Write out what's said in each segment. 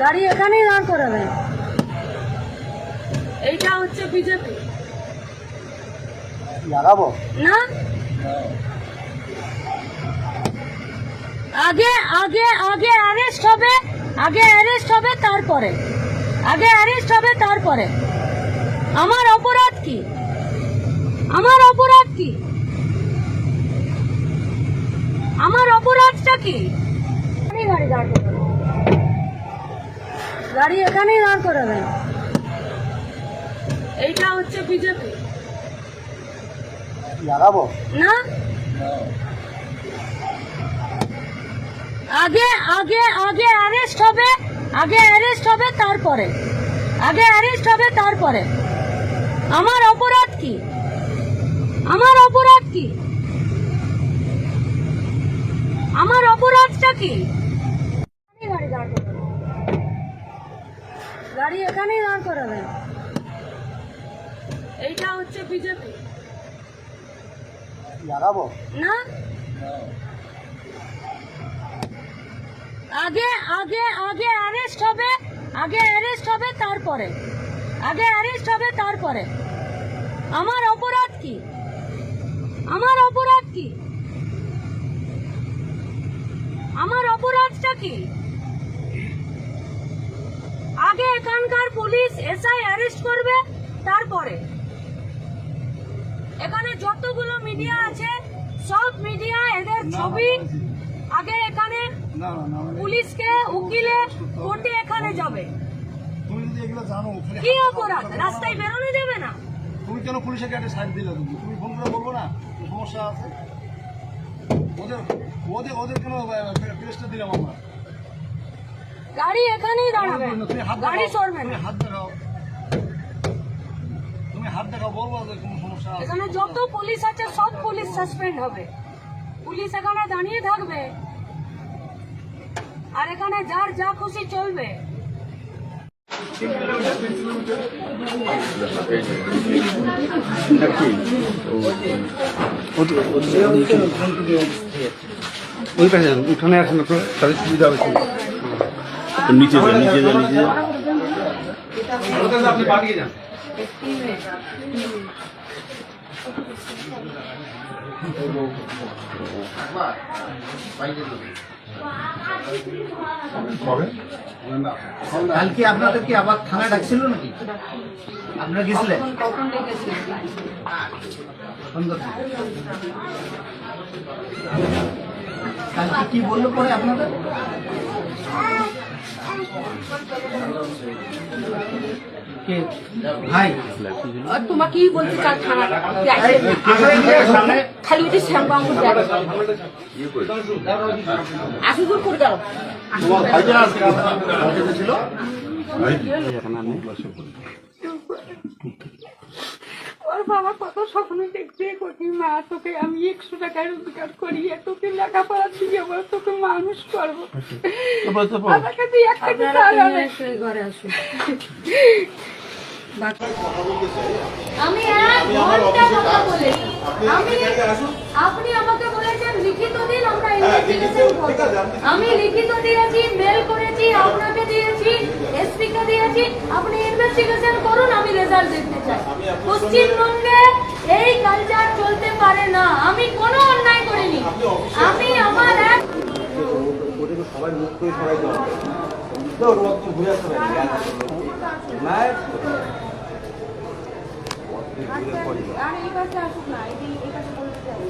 গাড়ি এখানেই দাঁড় করাবে। এইটা হচ্ছে বিজেপি লাগাবো না। আগে আগে আগে অ্যারেস্ট হবে, তারপরে আমার অপরাধ কি? আমার অপরাধটা কি? গাড়ি এখানেই দাঁড় করাবে। এইটা হচ্ছে বিজেপি লাগাবো না। আগে আগে আগে অ্যারেস্ট হবে, তারপরে আমার অপরাধ কি? আমার অপরাধটা কি? গাড়ি এখানেই দাঁড় করাবে। এইটা হচ্ছে বিজেপি লাগাবো না। আগে আগে আগে অ্যারেস্ট হবে, তারপরে আমার অপরাধ কি? আমার অপরাধটা কি? আগে এখানকার পুলিশ এসআই অ্যারেস্ট করবে, তারপরে এখানে যতগুলো মিডিয়া আছে সব মিডিয়া এদের ছবি আগে এখানে পুলিশকে উকিলে কোর্টে এখানে যাবে। তুমি যদি এগুলো জানো কি অপরাধ? রাস্তায় বেরোনো যাবে না? তুমি কেন পুলিশের গাড়ি সাইড দিলে? তুমি ফোন করে বলবো না সমস্যা আছে? ওদের কেন প্রেসটা দিলাম আমরা? গাড়ি এখানেই দাঁড়াবে, গাড়ি সরবে না। তুমি হাত দেখাও বলবো যে কোনো সমস্যা আছে? এখানে যত পুলিশ আছে সব পুলিশ সাসপেন্ড হবে। পুলিশ এখানে দাঁড়িয়ে থাকবে আর এখানে যার যা খুশি চলবে। ওই পাশে উঠানে আসেন, আপনার তাদের সুবিধা হবে। নিচে আপনি পাঠিয়ে যান। কালকে আপনাদের কি আবার থানা ডাকছিল নাকি? আপনারা গেছিলেন? কালকে কি বললো পরে আপনাদের? ভাই তোমার কি বলতে চাও? থানা খালি ওই যে শ্যামবাবু আসি দূর করে গেল। ওর বাবা কত স্বপ্ন দেখতে করছি, মা তোকে আমি 100 টাকা রোজগার করি, তোকে লেখাপড়া দিয়ে তোকে মানুষ করবো। আমাকে তুই একটা ঘরে আসুন। আমি 1 ঘন্টা কথা বলে আপনি আমাকে বলেছেন লিখিত দিন, আমরা ইনভেস্টিগেশন করব। আমি লিখিত দিয়েছি, মেল করেছি, আপনাকে দিয়েছি, এসপি কে দিয়েছি। আপনি ইনভেস্টিগেশন করুন, আমি রেজাল্ট দেখতে চাই। পশ্চিমবঙ্গে এই কালচার চলতে পারে না। আমি কোনো অন্যায় করিনি। আমি আমার এক সবাই মুখ করে সবাই ঘুরে আসতে পারি আর এই কাছে আসুক না, এই কাছে বলতে চাই।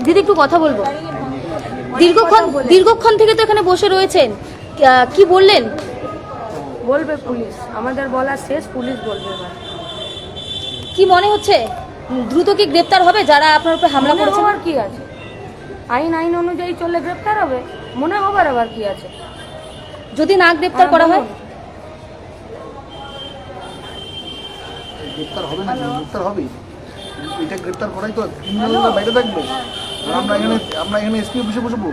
দিদি একটু কথা বলবো। দীর্ঘক্ষণ থেকে তো এখানে বসে রয়েছেন, কি বললেন? বলবে পুলিশ, আমাদের বলা শেষ, পুলিশ বলবে। কি মনে হচ্ছে দ্রুত কি গ্রেপ্তার হবে যারা আপনার উপরে হামলা করেছে? আর কি আছে, আইন অনুযায়ী চললে গ্রেপ্তার হবে। মনে হবার আবার কি আছে? যদি না গ্রেপ্তার করা হয়? গ্রেপ্তার হবে না, গ্রেপ্তার হবে। এটা গ্রেপ্তার করাই তো ক্রিমিনালরা বাইরে থাকবে। আমরা এখানে এসপি অফিসে বসবো,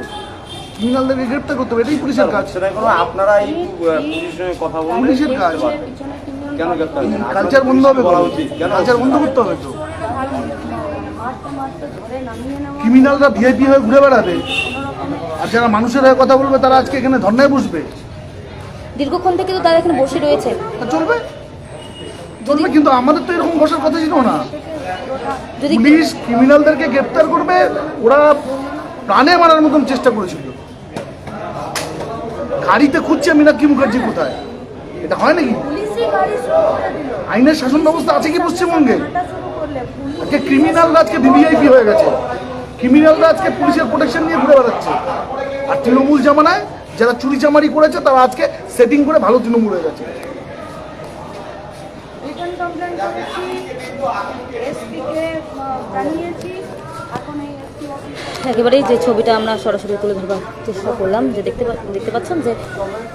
ক্রিমিনালদেরকে গ্রেপ্তার করতে হবে, এটাই পুলিশের কাজ। আপনারা এই পুলিশের কথা বলবেন, পুলিশের কাজ। কেন গ্রেপ্তার হয়েছেন? কালচার বন্ধ হবে, বলা উচিত। কেন? কালচার বন্ধ করতে হবে তো। মারতে মারতে ধরে নামিয়ে নেওয়া ক্রিমিনালরা ভিআইপি হয়ে ঘুরে বেড়াবে, আর যারা মানুষের হয়ে কথা বলবে তারা আজকে এখানে ধর্নায় বসবে। দীর্ঘক্ষণ থেকে তো তারা এখানে বসে রয়েছে। তা চলবে, চলবে, কিন্তু আমাদের তো এরকম বসার কথা ছিল না। যদি পুলিশ ক্রিমিনালদেরকে গ্রেপ্তার করবে, ওরা প্রাণে মারার মতন চেষ্টা করেছিল। গাড়িতে খুঁজছে মীনাক্ষী মুখার্জি কোথায়, এটা হয় নাকি? পুলিশই গাড়ি শুরু করে দিল আইনের শাসন ব্যবস্থা আছে কি পশ্চিমবঙ্গে? হাঁটা শুরু করলে পুলিশ আজকে ক্রিমিনালরা আজকে ভিভিআইপি হয়ে গেছে, ক্রিমিনালরা আজকে পুলিশের প্রোটেকশন নিয়ে ঘুরে বেড়াচ্ছে। আর তৃণমূল জামানায় যারা চুরি চামারি করেছে তারা আজকে সেটিং করে ভালো তৃণমূল হয়ে গেছে। রিটার্ন কমপ্লেন করেছি, এসপিকে জানিয়েছি, এখন এই এসপি অফিস একেবারেই যে ছবিটা আমরা সরাসরি তুলে ধরবার চেষ্টা করলাম, যে দেখতে পাচ্ছেন যে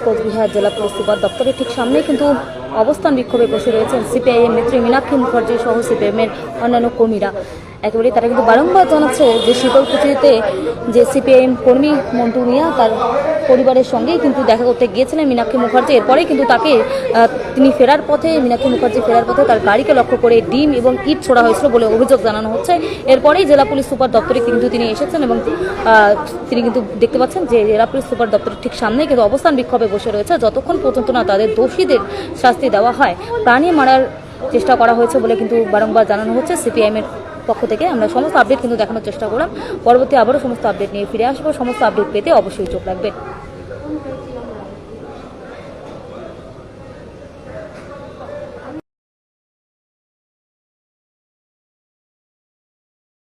কোচবিহার জেলা পুলিশ সুপার দপ্তরের ঠিক সামনেই কিন্তু অবস্থান বিক্ষোভে বসে রয়েছেন সিপিআইএম নেত্রী মীনাক্ষী মুখার্জি সহ সিপিআইএমের অন্যান্য কর্মীরা। একেবারেই তারা কিন্তু বারংবার জানাচ্ছে যে শীতলকুচিতে যে সিপিআইএম কর্মী মন্টু মিয়া তার পরিবারের সঙ্গেই কিন্তু দেখা করতে গিয়েছিলেন মীনাক্ষী মুখার্জি। এরপরেই কিন্তু তাকে মীনাক্ষী মুখার্জি ফেরার পথে তার গাড়িকে লক্ষ্য করে ডিম এবং ইট ছোড়া হয়েছিল বলে অভিযোগ জানানো হচ্ছে। এরপরেই জেলা পুলিশ সুপার দপ্তরে কিন্তু তিনি এসেছেন এবং তিনি কিন্তু দেখতে পাচ্ছেন যে জেলা পুলিশ সুপার দপ্তরের ঠিক সামনেই কিন্তু অবস্থান বিক্ষোভে বসে রয়েছে। যতক্ষণ পর্যন্ত না তাদের দোষীদের শাস্তি দেওয়া হয়, প্রাণে মারার চেষ্টা করা হয়েছে বলে কিন্তু বারংবার জানানো হচ্ছে সিপিআইএমের পক্ষ থেকে। আমরা সমস্ত আপডেট কিন্তু দেখানোর চেষ্টা করলাম। পরবর্তী আবারও সমস্ত আপডেট নিয়ে ফিরে আসবো। সমস্ত আপডেট পেতে অবশ্যই চোখ রাখবেন।